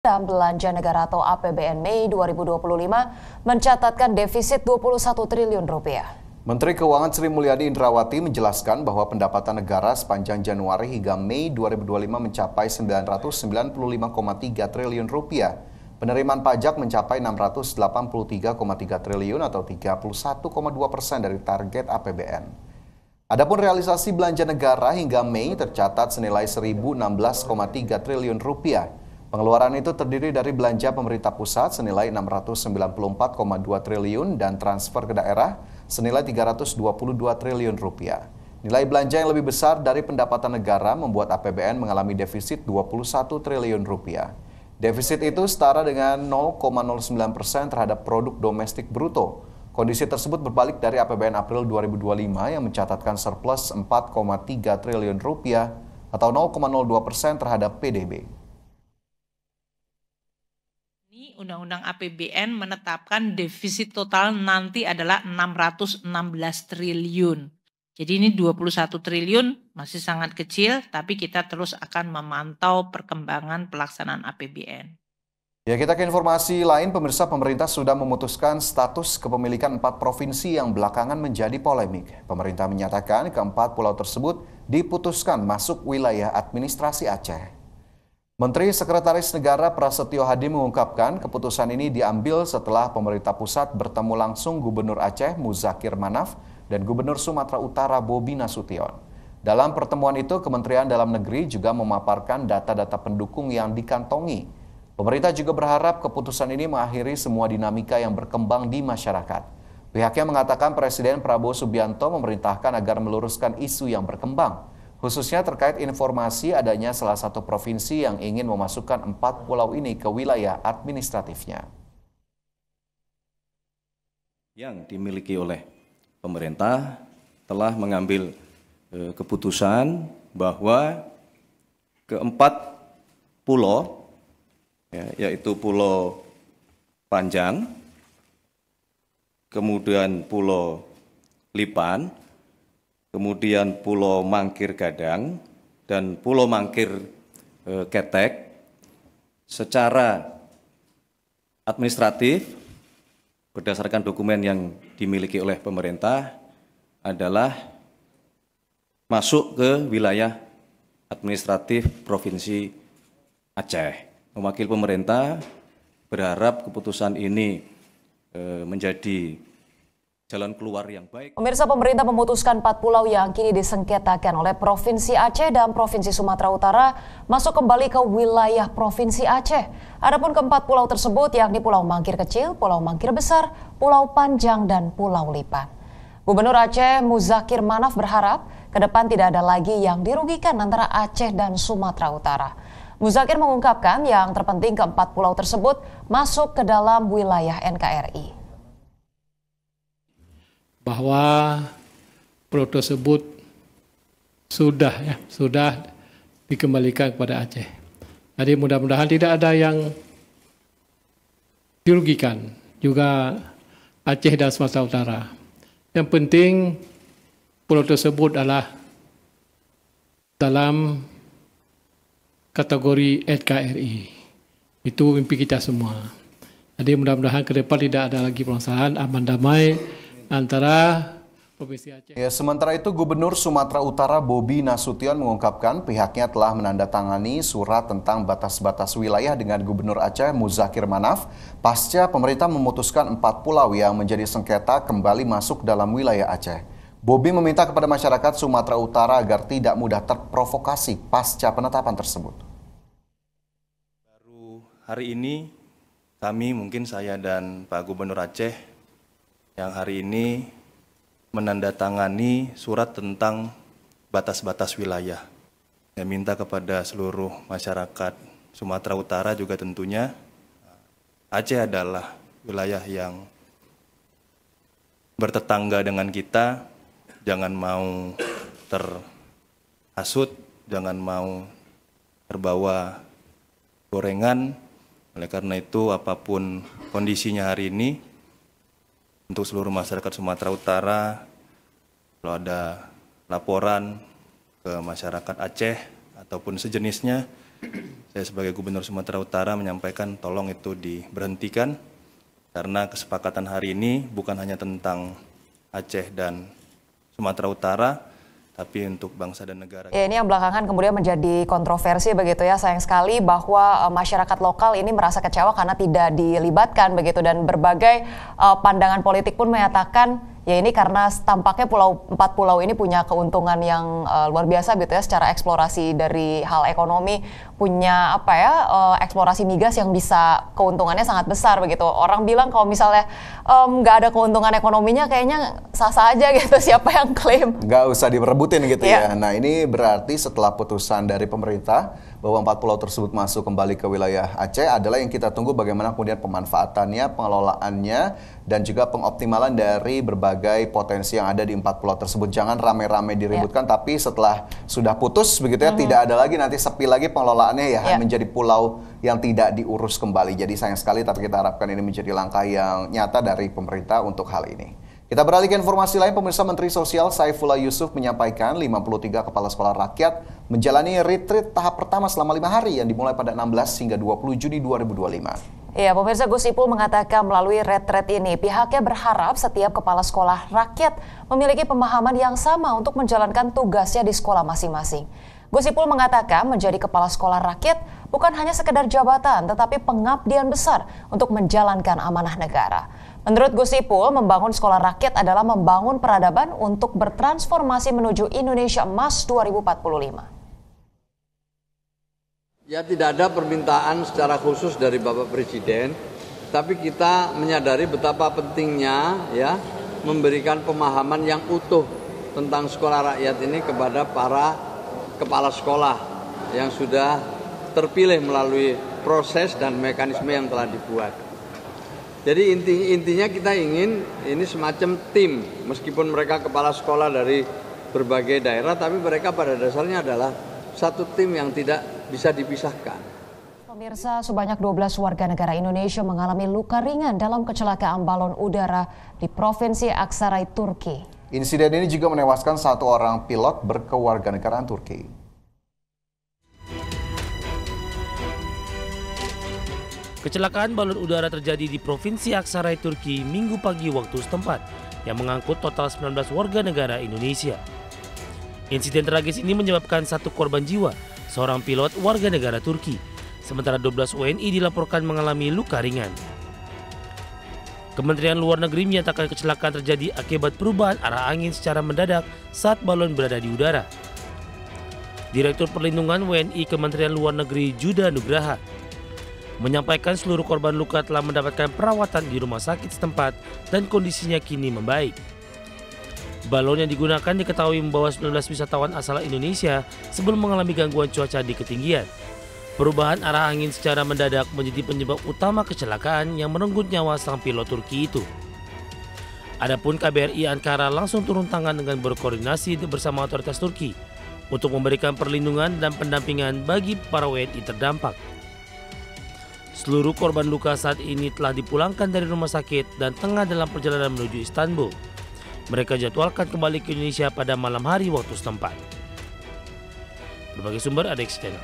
Dan belanja negara atau APBN Mei 2025 mencatatkan defisit 21 triliun rupiah. Menteri Keuangan Sri Mulyani Indrawati menjelaskan bahwa pendapatan negara sepanjang Januari hingga Mei 2025 mencapai 995,3 triliun rupiah. Penerimaan pajak mencapai 683,3 triliun atau 31,2% dari target APBN. Adapun realisasi belanja negara hingga Mei tercatat senilai 1.016,3 triliun rupiah. Pengeluaran itu terdiri dari belanja pemerintah pusat senilai 694,2 triliun dan transfer ke daerah senilai 322 triliun rupiah. Nilai belanja yang lebih besar dari pendapatan negara membuat APBN mengalami defisit 21 triliun rupiah. Defisit itu setara dengan 0,09% terhadap produk domestik bruto. Kondisi tersebut berbalik dari APBN April 2025 yang mencatatkan surplus 4,3 triliun rupiah atau 0,02% terhadap PDB. Undang-Undang APBN menetapkan defisit total nanti adalah 616 triliun. Jadi ini 21 triliun masih sangat kecil, tapi kita terus akan memantau perkembangan pelaksanaan APBN. Ya, kita ke informasi lain. Pemirsa, pemerintah sudah memutuskan status kepemilikan 4 provinsi yang belakangan menjadi polemik. Pemerintah menyatakan keempat pulau tersebut diputuskan masuk wilayah administrasi Aceh. Menteri Sekretaris Negara Prasetyo Hadi mengungkapkan keputusan ini diambil setelah pemerintah pusat bertemu langsung Gubernur Aceh Muzakir Manaf dan Gubernur Sumatera Utara Bobi Nasution. Dalam pertemuan itu, Kementerian Dalam Negeri juga memaparkan data-data pendukung yang dikantongi. Pemerintah juga berharap keputusan ini mengakhiri semua dinamika yang berkembang di masyarakat. Pihaknya mengatakan Presiden Prabowo Subianto memerintahkan agar meluruskan isu yang berkembang, khususnya terkait informasi adanya salah satu provinsi yang ingin memasukkan 4 pulau ini ke wilayah administratifnya. Yang dimiliki oleh pemerintah telah mengambil keputusan bahwa keempat pulau, yaitu Pulau Panjang, kemudian Pulau Lipan, kemudian Pulau Mangkir Gadang, dan Pulau Mangkir Ketek secara administratif berdasarkan dokumen yang dimiliki oleh pemerintah adalah masuk ke wilayah administratif Provinsi Aceh. Mewakili pemerintah berharap keputusan ini menjadi jalan keluar yang baik. Pemirsa, pemerintah memutuskan 4 pulau yang kini disengketakan oleh Provinsi Aceh dan Provinsi Sumatera Utara masuk kembali ke wilayah Provinsi Aceh. Adapun keempat pulau tersebut yakni Pulau Mangkir Kecil, Pulau Mangkir Besar, Pulau Panjang, dan Pulau Lipan. Gubernur Aceh Muzakir Manaf berharap ke depan tidak ada lagi yang dirugikan antara Aceh dan Sumatera Utara. Muzakir mengungkapkan yang terpenting keempat pulau tersebut masuk ke dalam wilayah NKRI. Bahwa pulau tersebut sudah dikembalikan kepada Aceh. Jadi mudah-mudahan tidak ada yang dirugikan, juga Aceh dan Sumatera Utara. Yang penting pulau tersebut adalah dalam kategori NKRI. Itu mimpi kita semua. Jadi mudah-mudahan ke depan tidak ada lagi permasalahan, aman damai antara Provinsi Aceh. Ya, sementara itu Gubernur Sumatera Utara Bobi Nasution mengungkapkan pihaknya telah menandatangani surat tentang batas-batas wilayah dengan Gubernur Aceh Muzakir Manaf pasca pemerintah memutuskan 4 pulau yang menjadi sengketa kembali masuk dalam wilayah Aceh. Bobi meminta kepada masyarakat Sumatera Utara agar tidak mudah terprovokasi pasca penetapan tersebut. Baru hari ini kami, mungkin saya dan Pak Gubernur Aceh, yang hari ini menandatangani surat tentang batas-batas wilayah. Saya minta kepada seluruh masyarakat Sumatera Utara juga tentunya, Aceh adalah wilayah yang bertetangga dengan kita. Jangan mau terhasut, jangan mau terbawa gorengan. Oleh karena itu, apapun kondisinya hari ini, untuk seluruh masyarakat Sumatera Utara, kalau ada laporan ke masyarakat Aceh ataupun sejenisnya, Saya sebagai Gubernur Sumatera Utara menyampaikan tolong itu diberhentikan karena kesepakatan hari ini bukan hanya tentang Aceh dan Sumatera Utara, tapi untuk bangsa dan negara. Ya, ini yang belakangan kemudian menjadi kontroversi begitu ya. Sayang sekali bahwa masyarakat lokal ini merasa kecewa karena tidak dilibatkan begitu, dan berbagai pandangan politik pun menyatakan ya ini karena tampaknya 4 pulau ini punya keuntungan yang luar biasa gitu ya, secara eksplorasi dari hal ekonomi, punya eksplorasi migas yang bisa keuntungannya sangat besar begitu. Orang bilang kalau misalnya nggak ada keuntungan ekonominya kayaknya sah-sah aja gitu, siapa yang klaim. Nggak usah diperebutin gitu ya. Nah, ini berarti setelah putusan dari pemerintah bahwa 4 pulau tersebut masuk kembali ke wilayah Aceh adalah yang kita tunggu bagaimana kemudian pemanfaatannya, pengelolaannya, dan juga pengoptimalan dari berbagai potensi yang ada di 4 pulau tersebut. Jangan rame-rame diributkan, tapi setelah sudah putus begitu ya, tidak ada lagi nanti sepi lagi pengelolaannya ya, menjadi pulau yang tidak diurus kembali. Jadi sayang sekali, tapi kita harapkan ini menjadi langkah yang nyata dari pemerintah untuk hal ini. Kita beralih ke informasi lain. Pemirsa, Menteri Sosial Saifullah Yusuf menyampaikan 53 kepala sekolah rakyat menjalani retreat tahap pertama selama 5 hari yang dimulai pada 16 hingga 20 Juni 2025. Ya, pemirsa, Gus Ipul mengatakan melalui retreat ini pihaknya berharap setiap kepala sekolah rakyat memiliki pemahaman yang sama untuk menjalankan tugasnya di sekolah masing-masing. Gus Ipul mengatakan menjadi kepala sekolah rakyat bukan hanya sekedar jabatan, tetapi pengabdian besar untuk menjalankan amanah negara. Menurut Gus Ipul, membangun sekolah rakyat adalah membangun peradaban untuk bertransformasi menuju Indonesia Emas 2045. Ya, tidak ada permintaan secara khusus dari Bapak Presiden, tapi kita menyadari betapa pentingnya ya memberikan pemahaman yang utuh tentang sekolah rakyat ini kepada para kepala sekolah yang sudah terpilih melalui proses dan mekanisme yang telah dibuat. Jadi intinya kita ingin ini semacam tim, meskipun mereka kepala sekolah dari berbagai daerah, tapi mereka pada dasarnya adalah satu tim yang tidak bisa dipisahkan. Pemirsa, sebanyak 12 warga negara Indonesia mengalami luka ringan dalam kecelakaan balon udara di Provinsi Aksaray, Turki. Insiden ini juga menewaskan 1 orang pilot berkewarganegaraan Turki. Kecelakaan balon udara terjadi di Provinsi Aksaray, Turki Minggu pagi waktu setempat yang mengangkut total 19 warga negara Indonesia. Insiden tragis ini menyebabkan 1 korban jiwa, seorang pilot warga negara Turki, sementara 12 WNI dilaporkan mengalami luka ringan. Kementerian Luar Negeri menyatakan kecelakaan terjadi akibat perubahan arah angin secara mendadak saat balon berada di udara. Direktur Perlindungan WNI Kementerian Luar Negeri Juda Nugraha menyampaikan seluruh korban luka telah mendapatkan perawatan di rumah sakit setempat dan kondisinya kini membaik. Balon yang digunakan diketahui membawa 19 wisatawan asal Indonesia sebelum mengalami gangguan cuaca di ketinggian. Perubahan arah angin secara mendadak menjadi penyebab utama kecelakaan yang merenggut nyawa sang pilot Turki itu. Adapun KBRI Ankara langsung turun tangan dengan berkoordinasi bersama otoritas Turki untuk memberikan perlindungan dan pendampingan bagi para WNI terdampak. Seluruh korban luka saat ini telah dipulangkan dari rumah sakit dan tengah dalam perjalanan menuju Istanbul. Mereka jadwalkan kembali ke Indonesia pada malam hari waktu setempat. Berbagai sumber ada di channel.